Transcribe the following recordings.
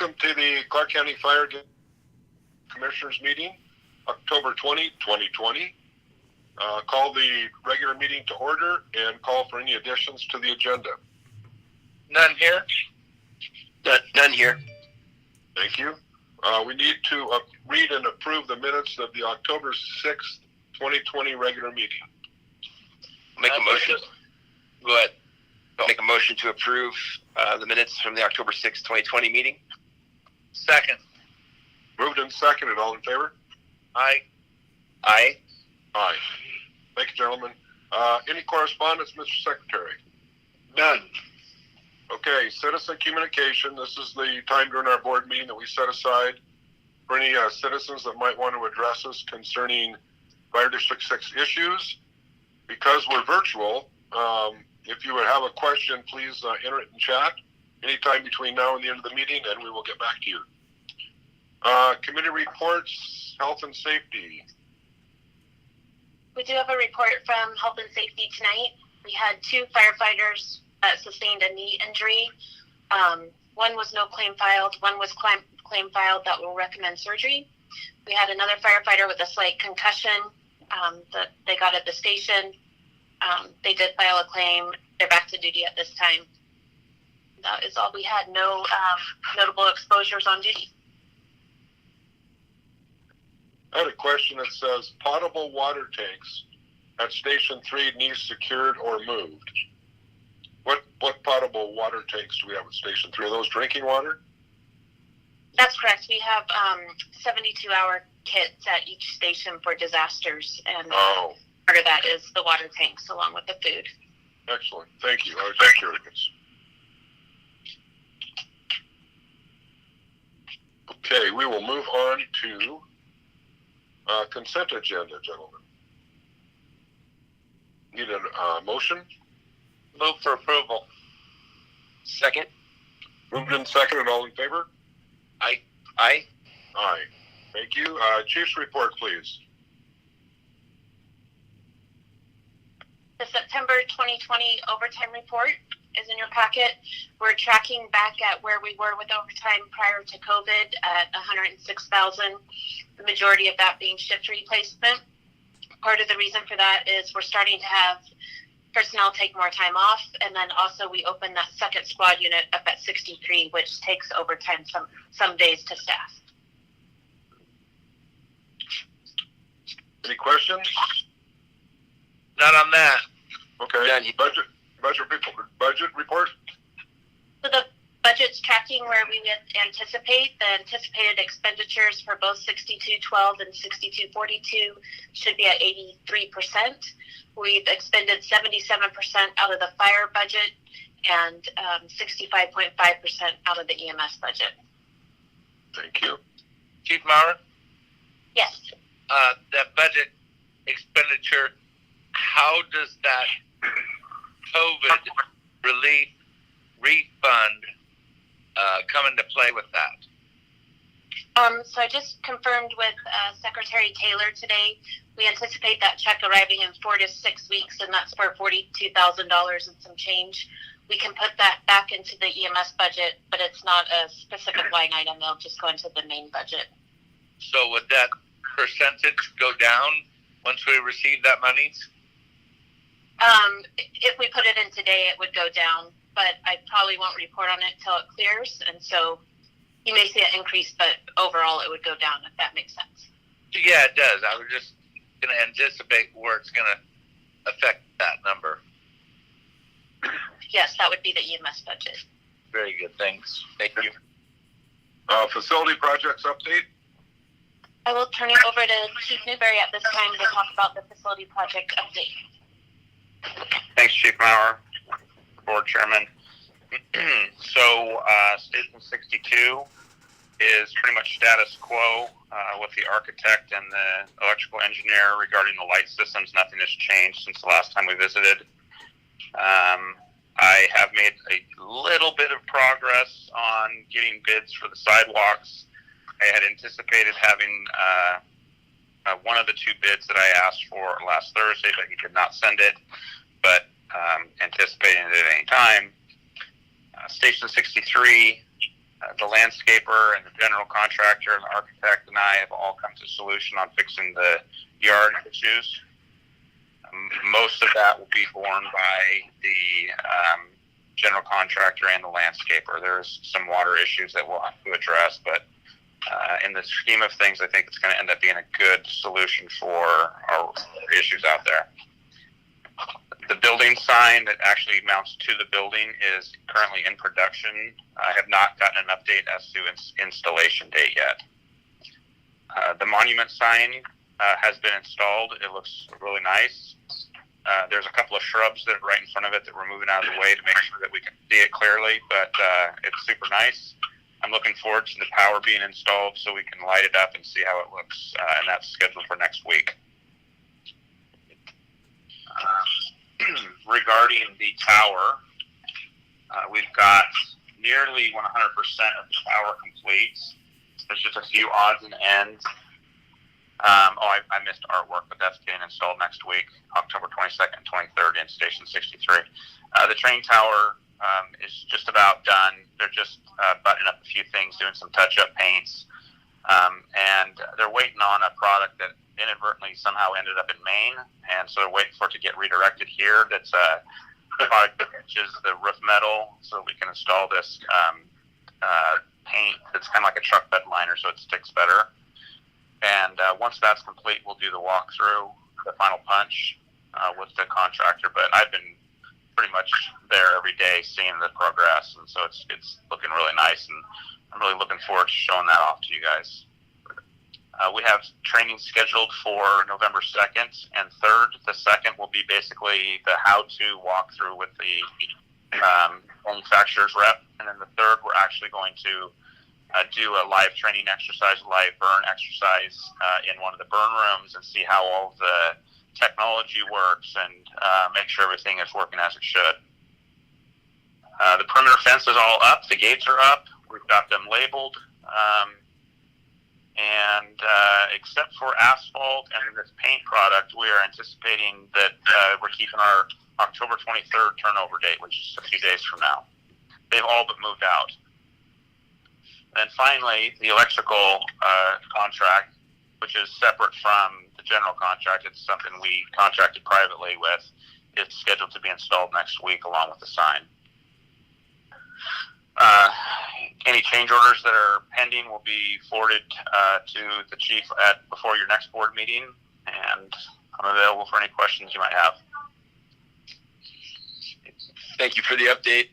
Welcome to the Clark County Fire Commissioners meeting, October 20, 2020. Call the regular meeting to order and call for any additions to the agenda. None here. None here. Thank you. We need to read and approve the minutes of the October 6th, 2020 regular meeting. Make a motion. Go ahead. I'll make a motion to approve the minutes from the October 6th, 2020 meeting. Second. Moved and seconded. All in favor? Aye. Aye. Aye. Thank you, gentlemen. Any correspondence, Mr. Secretary? None. Okay, citizen communication. This is the time during our board meeting that we set aside for any citizens that might want to address us concerning Fire District 6 issues. Because we're virtual, if you would have a question, please enter it in chat anytime between now and the end of the meeting, and we will get back to you. Committee reports, health and safety. We do have a report from Health and Safety tonight. We had 2 firefighters that sustained a knee injury. One was no claim filed. One was claim filed that will recommend surgery. We had another firefighter with a slight concussion that they got at the station. They did file a claim. They're back to duty at this time. That is all we had. No notable exposures on duty. I had a question that says potable water tanks at Station 3 need secured or moved. What potable water tanks do we have at Station 3? Are those drinking water? That's correct. We have 72-hour kits at each station for disasters, and part of that is the water tanks along with the food. Excellent. Thank you. I was just curious. Okay, we will move on to consent agenda, gentlemen. Need a motion? Move for approval. Second. Moved and seconded. All in favor? Aye. Aye. Aye. Thank you. Chief's report, please. The September 2020 overtime report is in your packet. We're tracking back at where we were with overtime prior to COVID at $106,000, the majority of that being shift replacement. Part of the reason for that is we're starting to have personnel take more time off, and then also we opened that second squad unit up at 63, which takes overtime some days to staff. Any questions? Not on that. Okay. None. Budget report? So the budget's tracking where we would anticipate. The anticipated expenditures for both 6212 and 6242 should be at 83%. We've expended 77% out of the fire budget and 65.5% out of the EMS budget. Thank you. Chief Maurer? Yes. That budget expenditure, how does that COVID relief refund come into play with that? So I just confirmed with Secretary Taylor today. We anticipate that check arriving in 4 to 6 weeks, and that's for $42,000 and some change. We can put that back into the EMS budget, but it's not a specific line item. They'll just go into the main budget. So would that percentage go down once we receive that money? If we put it in today, it would go down, but I probably won't report on it till it clears, and so you may see an increase, but overall it would go down, if that makes sense. Yeah, it does. I was just going to anticipate where it's going to affect that number. Yes, that would be the EMS budget. Very good. Thanks. Thank you. Facility projects update. I will turn it over to Chief Newberry at this time to talk about the facility project update. Thanks, Chief Maurer, Board Chairman. So, Station 62 is pretty much status quo with the architect and the electrical engineer regarding the light systems. Nothing has changed since the last time we visited. I have made a little bit of progress on getting bids for the sidewalks. I had anticipated having one of the 2 bids that I asked for last Thursday, but he did not send it, but anticipating it at any time. Station 63 The landscaper and the general contractor and the architect and I have all come to a solution on fixing the yard issues. Most of that will be borne by the general contractor and the landscaper. There's some water issues that we'll have to address, but in the scheme of things, I think it's going to end up being a good solution for our issues out there. The building sign that actually mounts to the building is currently in production. I have not gotten an update as to its installation date yet. The monument sign has been installed. It looks really nice. There's a couple of shrubs that are right in front of it that we're moving out of the way to make sure that we can see it clearly, but it's super nice. I'm looking forward to the power being installed so we can light it up and see how it looks, and that's scheduled for next week. Regarding the tower, we've got nearly 100% of the tower complete. There's just a few odds and ends. I missed artwork, but that's getting installed next week, October 22nd and 23rd in Station 63. The train tower is just about done. They're just buttoning up a few things, doing some touch-up paints, and they're waiting on a product that inadvertently somehow ended up in Maine, and so they're waiting for it to get redirected here. That's a product that matches the roof metal, so that we can install this paint that's kind of like a truck bed liner, so it sticks better. And once that's complete, we'll do the walkthrough, the final punch with the contractor. But I've been pretty much there every day seeing the progress, and so it's looking really nice, and I'm really looking forward to showing that off to you guys. We have training scheduled for November 2nd and 3rd. The 2nd will be basically the how-to walkthrough with the manufacturer's rep, and then the 3rd we're actually going to do a live training exercise, a live burn exercise in one of the burn rooms and see how all the technology works and make sure everything is working as it should. The perimeter fence is all up. The gates are up. We've got them labeled. And except for asphalt and this paint product, we are anticipating that we're keeping our October 23rd turnover date, which is a few days from now. They've all but moved out. And finally, the electrical contract, which is separate from the general contract. It's something we contracted privately with. It's scheduled to be installed next week along with the sign. Any change orders that are pending will be forwarded to the chief before your next board meeting, and I'm available for any questions you might have. Thank you for the update.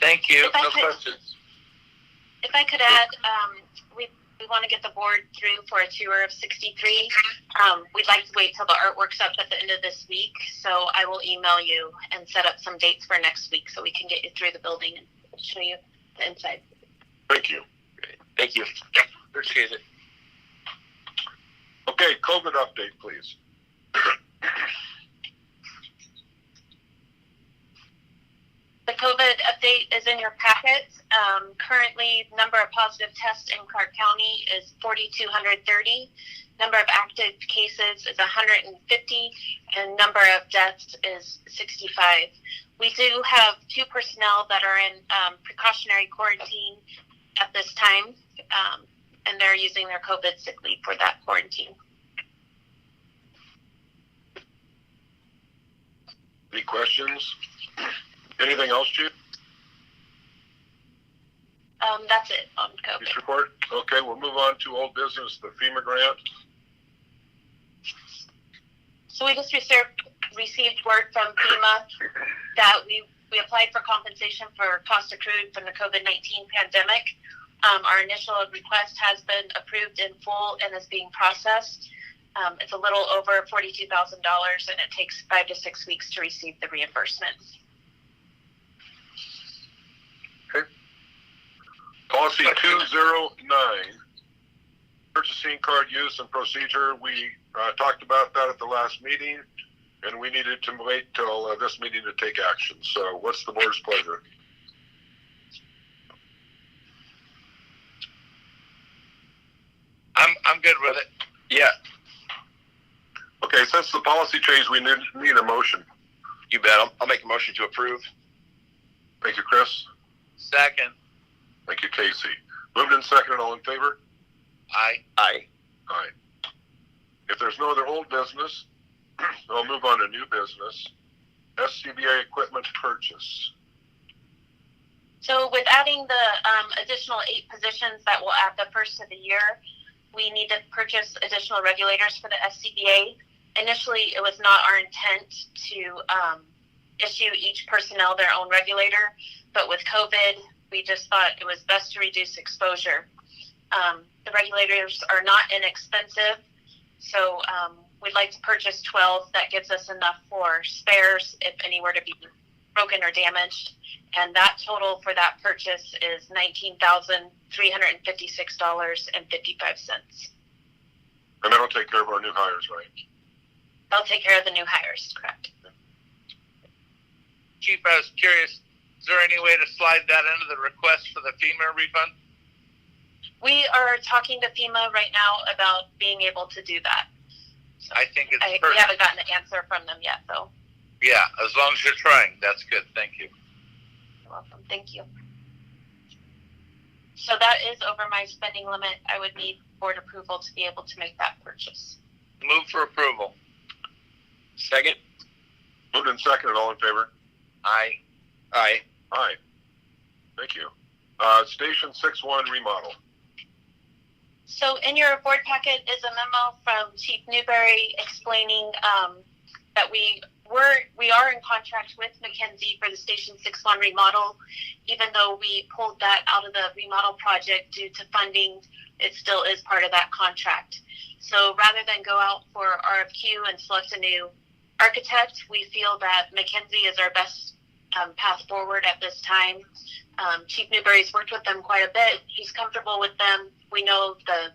Thank you. If I No could- questions. If I could add, we want to get the board through for a tour of 63. We'd like to wait till the artwork's up at the end of this week, so I will email you and set up some dates for next week so we can get you through the building and show you the inside. Thank you. Great. Thank you. Appreciate it. Okay, COVID update, please. The COVID update is in your packet. Currently, number of positive tests in Clark County is 4,230. Number of active cases is 150, and number of deaths is 65. We do have 2 personnel that are in precautionary quarantine at this time, and they're using their COVID sick leave for that quarantine. Any questions? Anything else, Chief? That's it on COVID. This report? Okay, we'll move on to old business, the FEMA grant. So we just received word from FEMA that we applied for compensation for costs accrued from the COVID-19 pandemic. Our initial request has been approved in full and is being processed. It's a little over $42,000, and it takes 5 to 6 weeks to receive the reimbursement. Okay. Policy 209, purchasing card use and procedure. We talked about that at the last meeting, and we needed to wait till this meeting to take action. So what's the board's pleasure? I'm good with it. Yeah, Okay, since the policy changed, we need a motion. you bet. I'll make a motion to approve. Thank you, Chris. Second. Thank you, Casey. Moved and seconded, all in favor? Aye. Aye. Aye. If there's no other old business, I'll move on to new business. SCBA equipment purchase. So with adding the additional 8 positions that will add the first of the year, we need to purchase additional regulators for the SCBA. Initially, it was not our intent to issue each personnel their own regulator, but with COVID, we just thought it was best to reduce exposure. The regulators are not inexpensive, so we'd like to purchase 12. That gives us enough for spares if any were to be broken or damaged. And that total for that purchase is $19,356.55. And that'll take care of our new hires, right? They'll take care of the new hires, correct? Chief, I was curious, is there any way to slide that into the request for the FEMA refund? We are talking to FEMA right now about being able to do that. So I think it's we perfect. haven't gotten an answer from them yet, though. Yeah, as long as you're trying, that's good. Thank you. You're welcome. Thank you. So that is over my spending limit. I would need board approval to be able to make that purchase. Move for approval. Second. Moved and seconded, all in favor? Aye. Aye. Aye. Thank you. Station 6 One Remodel. So in your board packet is a memo from Chief Newberry explaining that we are in contract with McKinsey for the Station 6 One remodel. Even though we pulled that out of the remodel project due to funding, it still is part of that contract. So rather than go out for RFQ and select a new architect, we feel that McKinsey is our best path forward at this time. Chief Newberry's worked with them quite a bit. He's comfortable with them. We know the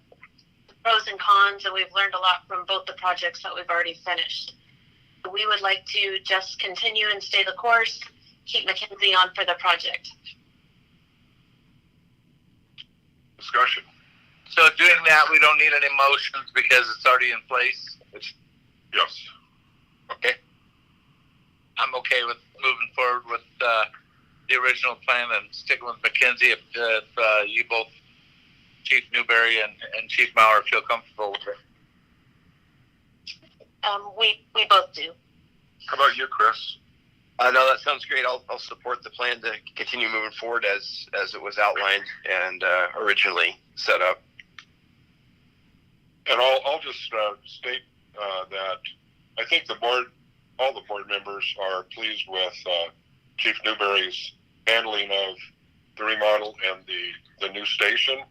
pros and cons, and we've learned a lot from both the projects that we've already finished. We would like to just continue and stay the course, keep McKinsey on for the project. Discussion. So doing that, we don't need any motions because it's already in place. Yes. Okay. I'm okay with moving forward with the original plan and sticking with McKinsey if you both, Chief Newberry and Chief Maurer, feel comfortable with it. We both do. How about you, Chris? No, that sounds great. I'll support the plan to continue moving forward as it was outlined and originally set up. And I'll just state that I think all the board members are pleased with Chief Newberry's handling of the remodel and the new station.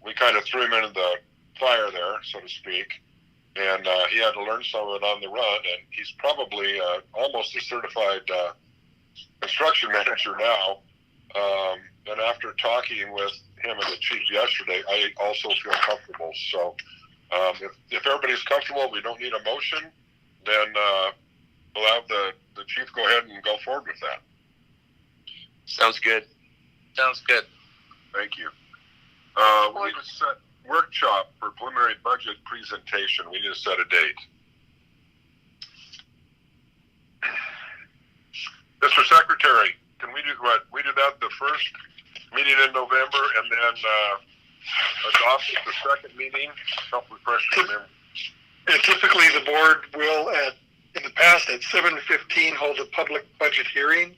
We kind of threw him into the fire there, so to speak, and he had to learn some of it on the run, and he's probably almost a certified construction manager now. And after talking with him and the chief yesterday, I also feel comfortable. So if everybody's comfortable, we don't need a motion, then we'll have the chief go ahead and go forward with that. Sounds good. Sounds good. Thank you. We need to set workshop for preliminary budget presentation. We need to set a date. Mr. Secretary, can we do what? We did that the first meeting in November and then adopted the second meeting. Help refresh your memory. And typically the board will, in the past at 7:15, hold a public budget hearing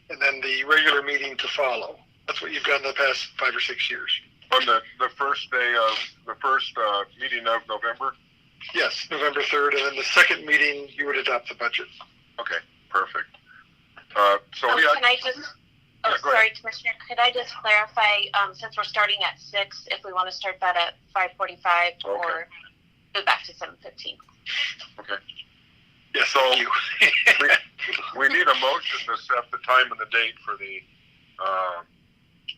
and then the regular meeting to follow. That's what you've done the past 5 or 6 years. On the first day of the first meeting of November? Yes, November 3rd, and then the second meeting you would adopt the budget. Okay, perfect. So Can I just, Yeah, go sorry, ahead. Commissioner, could I just clarify, since we're starting at 6, if we want to start that at 5:45 or go back to 7:15? Okay. Yes, So thank you. we need a motion to set the time and the date for the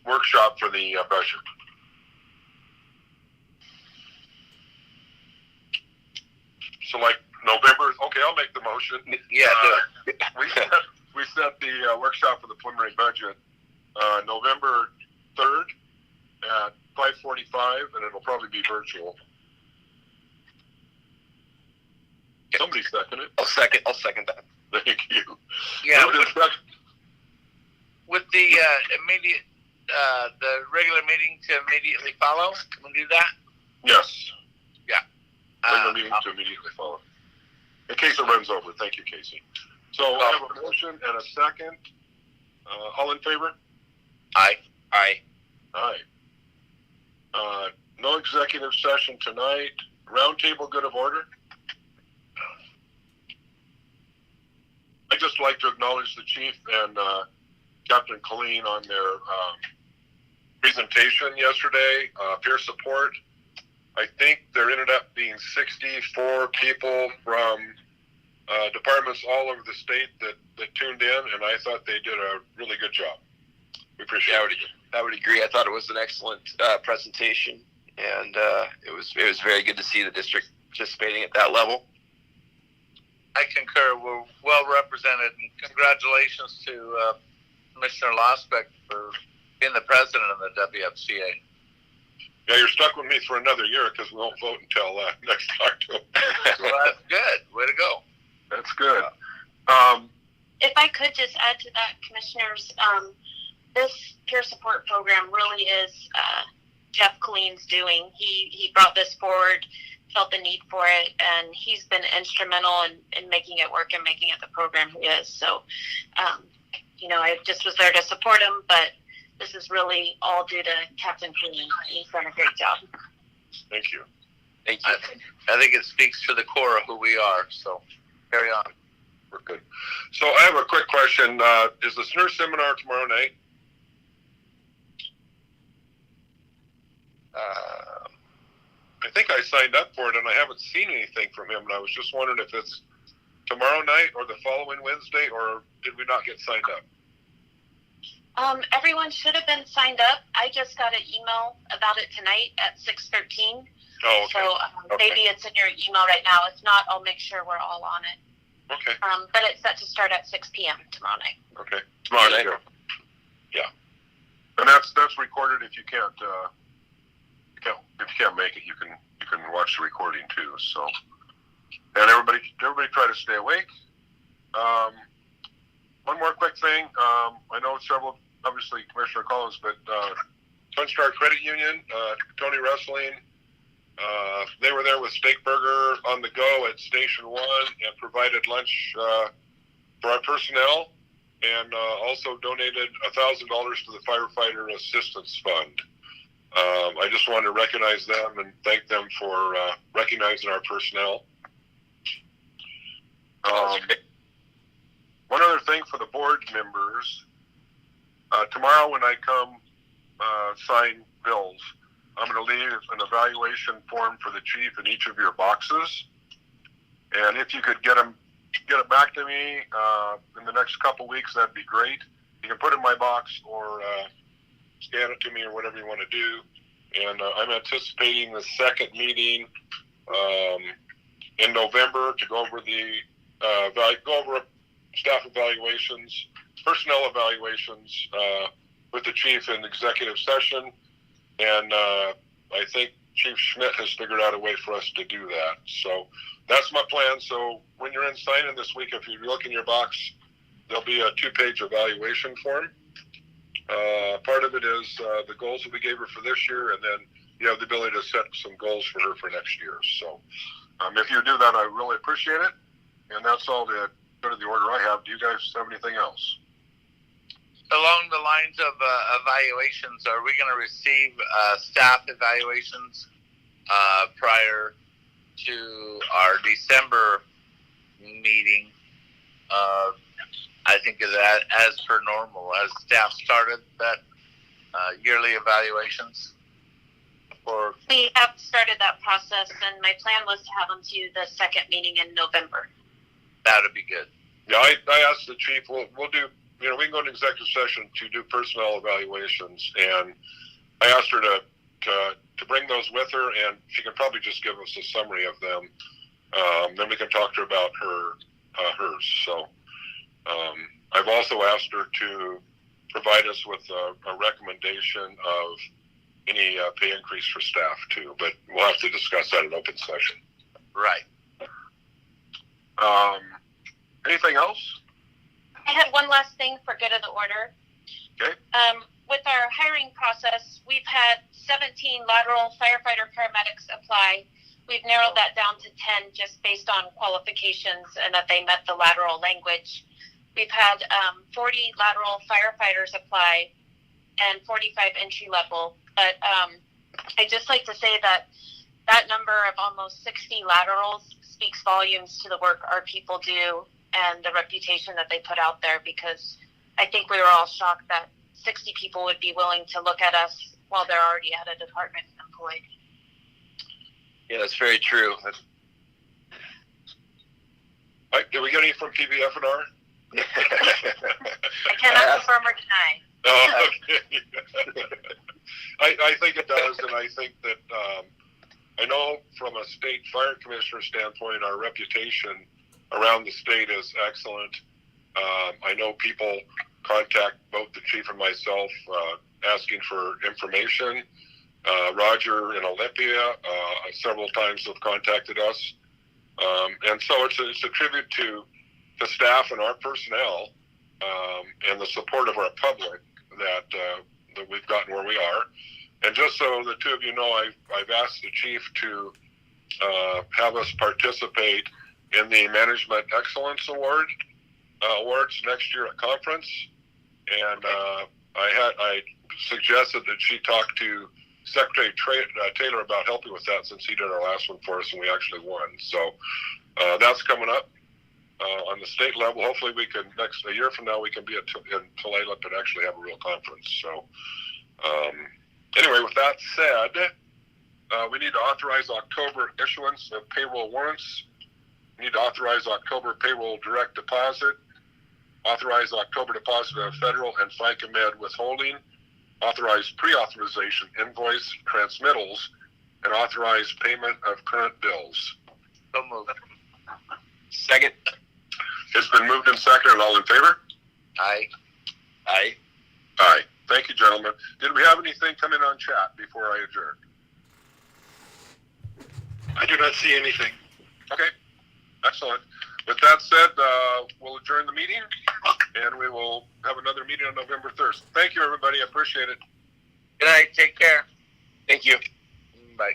workshop for the budget. So like November, okay, I'll make the motion. Yeah, We set the workshop for the preliminary budget November 3rd at 5:45, and it'll probably be virtual. Somebody second it. I'll second that. Thank you. yeah. No discussion. With the immediate the regular meeting to immediately follow? Can we do that? Yes. Yeah. Regular meeting to immediately follow. In case it runs over. Thank you, Casey. So I have a motion and a second. All in favor? Aye. Aye. Aye. No executive session tonight. Roundtable good of order. I'd just like to acknowledge the chief and Captain Colleen on their presentation yesterday, peer support. I think there ended up being 64 people from departments all over the state that tuned in, and I thought they did a really good job. We appreciate it. I would agree. I thought it was an excellent presentation, and it was very good to see the district participating at that level. I concur. We're well represented, and congratulations to Commissioner Losbeck for being the president of the WFCA. Yeah, you're stuck with me for another year because we won't vote until next October. Well, that's good. Way to go. That's good. If I could just add to that, Commissioners, this peer support program really is Jeff Colleen's doing. He brought this forward, felt the need for it, and he's been instrumental in making it work and making it the program he is. So, I just was there to support him, but this is really all due to Captain Colleen. He's done a great job. Thank you. Thank you. I think it speaks to the core of who we are. So, carry on. We're good. So I have a quick question. Is the SNR seminar tomorrow night? I think I signed up for it, and I haven't seen anything from him, and I was just wondering if it's tomorrow night or the following Wednesday, or did we not get signed up? Everyone should have been signed up. I just got an email about it tonight at 6:13. Oh, okay. So maybe it's in your email right now. If not, I'll make sure we're all on it. Okay. But it's set to start at 6 p.m. tomorrow night. Okay. Tomorrow night. Yeah. And that's recorded. If you can't make it, you can watch the recording too. So, and everybody try to stay awake. One more quick thing. I know several, obviously Commissioner Collins, but Twin Star Credit Union, Tony Wrestling, they were there with Steak Burger on the go at Station 1 and provided lunch for our personnel, and also donated $1,000 to the Firefighter Assistance Fund. I just wanted to recognize them and thank them for recognizing our personnel. One other thing for the board members, tomorrow when I come sign bills, I'm going to leave an evaluation form for the chief in each of your boxes. And if you could get it back to me in the next couple weeks, that'd be great. You can put it in my box or scan it to me or whatever you want to do. And I'm anticipating the second meeting in November to go over staff evaluations, personnel evaluations with the chief in executive session. And I think Chief Schmidt has figured out a way for us to do that. So that's my plan. So when you're in signing this week, if you look in your box, there'll be a 2-page evaluation form. Part of it is the goals that we gave her for this year, and then you have the ability to set some goals for her for next year. So if you do that, I really appreciate it. And that's all the go to the order I have. Do you guys have anything else? Along the lines of evaluations, are we going to receive staff evaluations prior to our December meeting? I think of that as per normal, as staff started that yearly evaluations. We have started that process, and my plan was to have them to the second meeting in November. That would be good. Yeah, I asked the chief, we'll do, we can go into executive session to do personnel evaluations, and I asked her to bring those with her, and she can probably just give us a summary of them. Then we can talk to her about hers. So I've also asked her to provide us with a recommendation of any pay increase for staff too, but we'll have to discuss that in open session. Right. Anything else? I had one last thing for good of the order. Okay. with our hiring process, we've had 17 lateral firefighter paramedics apply. We've narrowed that down to 10 just based on qualifications and that they met the lateral language. We've had 40 lateral firefighters apply and 45 entry level. But I'd just like to say that number of almost 60 laterals speaks volumes to the work our people do and the reputation that they put out there, because I think we were all shocked that 60 people would be willing to look at us while they're already at a department employed. Yeah, that's very true. Did we get any from PBF&R? I cannot confirm or deny. Oh, okay. I think it does, and I think that I know from a state fire commissioner standpoint, our reputation around the state is excellent. I know people contact both the chief and myself asking for information. Roger in Olympia several times have contacted us. And so it's a tribute to the staff and our personnel and the support of our public that we've gotten where we are. And just so the two of you know, I've asked the chief to have us participate in the Management Excellence awards next year at conference. And I suggested that she talk to Secretary Taylor about helping with that, since he did our last one for us and we actually won. So that's coming up on the state level. Hopefully we can, a year from now, we can be in Tulalip and actually have a real conference. So anyway, with that said, we need to authorize October issuance of payroll warrants. We need to authorize October payroll direct deposit, authorize October deposit of federal and FICA Med withholding, authorize pre-authorization invoice transmittals, and authorize payment of current bills. So moved. Second. It's been moved and seconded. All in favor? Aye. Aye. Aye. Thank you, gentlemen. Did we have anything come in on chat before I adjourn? I do not see anything. Okay. Excellent. With that said, we'll adjourn the meeting, and we will have another meeting on November 3rd. Thank you, everybody. I appreciate it. Good night. Take care. Thank you. Bye.